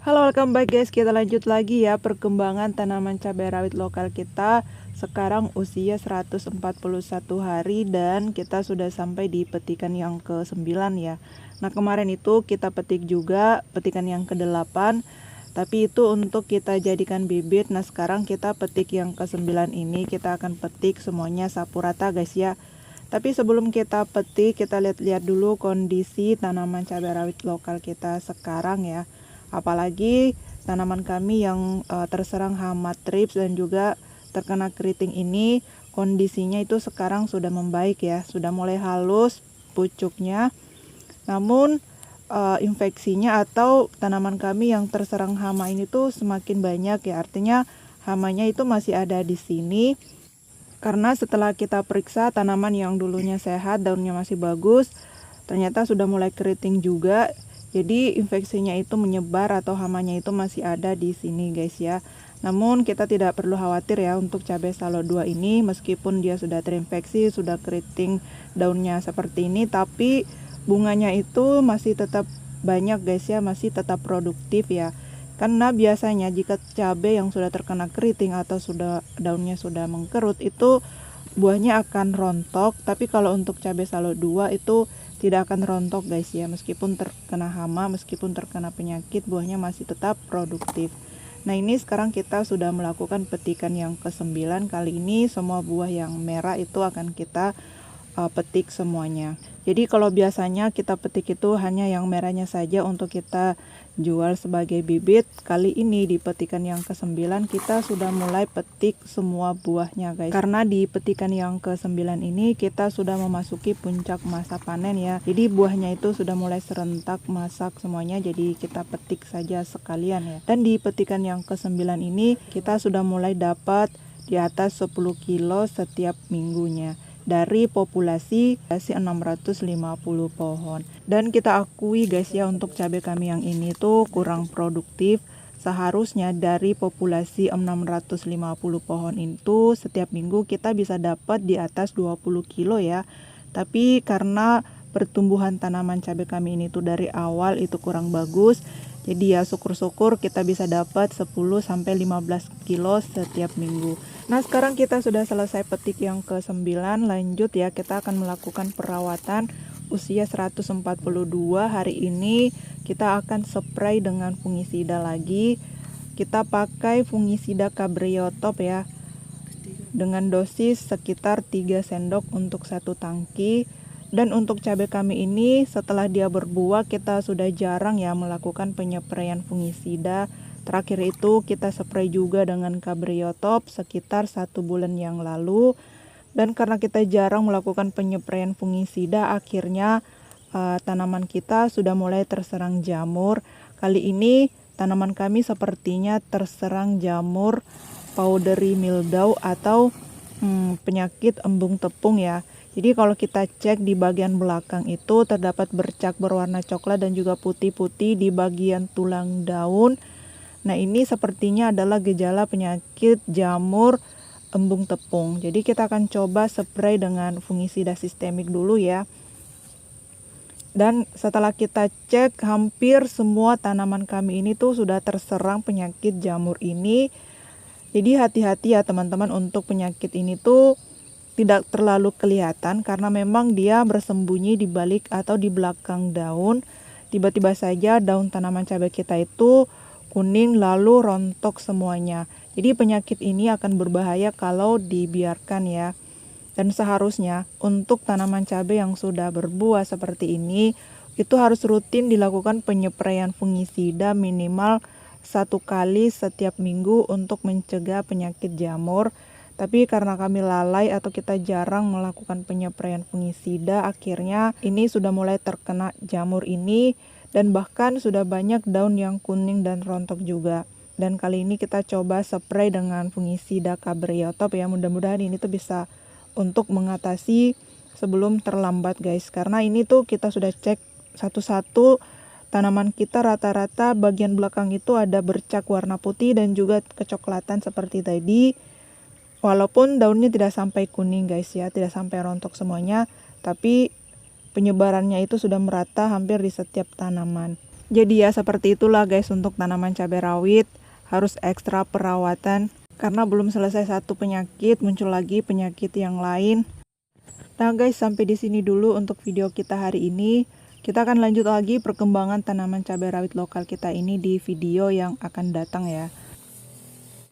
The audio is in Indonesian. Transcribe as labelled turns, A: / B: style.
A: Halo, welcome back guys. Kita lanjut lagi ya perkembangan tanaman cabai rawit lokal kita. Sekarang usia 141 hari dan kita sudah sampai di petikan yang ke-9 ya. Nah, kemarin itu kita petik juga petikan yang ke-8, tapi itu untuk kita jadikan bibit. Nah, sekarang kita petik yang ke-9 ini, kita akan petik semuanya sapu rata guys ya. Tapi sebelum kita petik, kita lihat-lihat dulu kondisi tanaman cabai rawit lokal kita sekarang ya. Apalagi tanaman kami yang terserang hama trips dan juga terkena keriting ini, kondisinya itu sekarang sudah membaik ya, sudah mulai halus pucuknya. Namun infeksinya atau tanaman kami yang terserang hama ini tuh semakin banyak ya, artinya hamanya itu masih ada di sini. Karena setelah kita periksa tanaman yang dulunya sehat, daunnya masih bagus, ternyata sudah mulai keriting juga. Jadi infeksinya itu menyebar atau hamanya itu masih ada di sini guys ya. Namun kita tidak perlu khawatir ya untuk cabai salo 2 ini, meskipun dia sudah terinfeksi, sudah keriting daunnya seperti ini, tapi bunganya itu masih tetap banyak guys ya, masih tetap produktif ya. Karena biasanya jika cabai yang sudah terkena keriting atau daunnya sudah mengkerut itu buahnya akan rontok, tapi kalau untuk cabai salo 2 itu tidak akan rontok guys ya, meskipun terkena hama, meskipun terkena penyakit, buahnya masih tetap produktif. Nah, ini sekarang kita sudah melakukan petikan yang ke-9. Kali ini semua buah yang merah itu akan kita petik semuanya. Jadi kalau biasanya kita petik itu hanya yang merahnya saja untuk kita jual sebagai bibit, kali ini di petikan yang ke-9 kita sudah mulai petik semua buahnya guys. Karena di petikan yang ke-9 ini kita sudah memasuki puncak masa panen ya. Jadi buahnya itu sudah mulai serentak masak semuanya, jadi kita petik saja sekalian ya. Dan di petikan yang ke-9 ini kita sudah mulai dapat di atas 10 kilo setiap minggunya dari populasi 650 pohon. Dan kita akui guys ya, untuk cabai kami yang ini tuh kurang produktif. Seharusnya dari populasi 650 pohon itu setiap minggu kita bisa dapat di atas 20 kilo ya. Tapi karena pertumbuhan tanaman cabai kami ini tuh dari awal itu kurang bagus, jadi ya syukur-syukur kita bisa dapat 10-15 kilo setiap minggu. Nah, sekarang kita sudah selesai petik yang ke-9, lanjut ya, kita akan melakukan perawatan usia 142. Hari ini kita akan spray dengan fungisida lagi. Kita pakai fungisida Cabriotop ya, dengan dosis sekitar 3 sendok untuk satu tangki. Dan untuk cabai kami ini setelah dia berbuah kita sudah jarang ya melakukan penyepraian fungisida. Terakhir itu kita spray juga dengan Cabriotop sekitar 1 bulan yang lalu. Dan karena kita jarang melakukan penyepraian fungisida, akhirnya tanaman kita sudah mulai terserang jamur. Kali ini tanaman kami sepertinya terserang jamur powdery mildew atau penyakit embung tepung ya. Jadi kalau kita cek di bagian belakang itu terdapat bercak berwarna coklat dan juga putih-putih di bagian tulang daun. Nah, ini sepertinya adalah gejala penyakit jamur embung tepung. Jadi kita akan coba spray dengan fungisida sistemik dulu ya. Dan setelah kita cek, hampir semua tanaman kami ini tuh sudah terserang penyakit jamur ini. Jadi hati-hati ya teman-teman, untuk penyakit ini tuh tidak terlalu kelihatan karena memang dia bersembunyi di balik atau di belakang daun. Tiba-tiba saja daun tanaman cabai kita itu kuning lalu rontok semuanya. Jadi penyakit ini akan berbahaya kalau dibiarkan ya. Dan seharusnya untuk tanaman cabai yang sudah berbuah seperti ini itu harus rutin dilakukan penyepraian fungisida minimal 1 kali setiap minggu untuk mencegah penyakit jamur. Tapi karena kami lalai atau kita jarang melakukan penyepraian fungisida, akhirnya ini sudah mulai terkena jamur ini dan bahkan sudah banyak daun yang kuning dan rontok juga. Dan kali ini kita coba spray dengan fungisida Cabriotop ya, mudah-mudahan ini tuh bisa untuk mengatasi sebelum terlambat guys. Karena ini tuh kita sudah cek satu-satu tanaman kita, rata-rata bagian belakang itu ada bercak warna putih dan juga kecoklatan seperti tadi. Walaupun daunnya tidak sampai kuning guys ya, tidak sampai rontok semuanya, tapi penyebarannya itu sudah merata hampir di setiap tanaman. Jadi ya seperti itulah guys untuk tanaman cabai rawit, harus ekstra perawatan karena belum selesai satu penyakit muncul lagi penyakit yang lain. Nah guys, sampai di sini dulu untuk video kita hari ini. Kita akan lanjut lagi perkembangan tanaman cabai rawit lokal kita ini di video yang akan datang ya.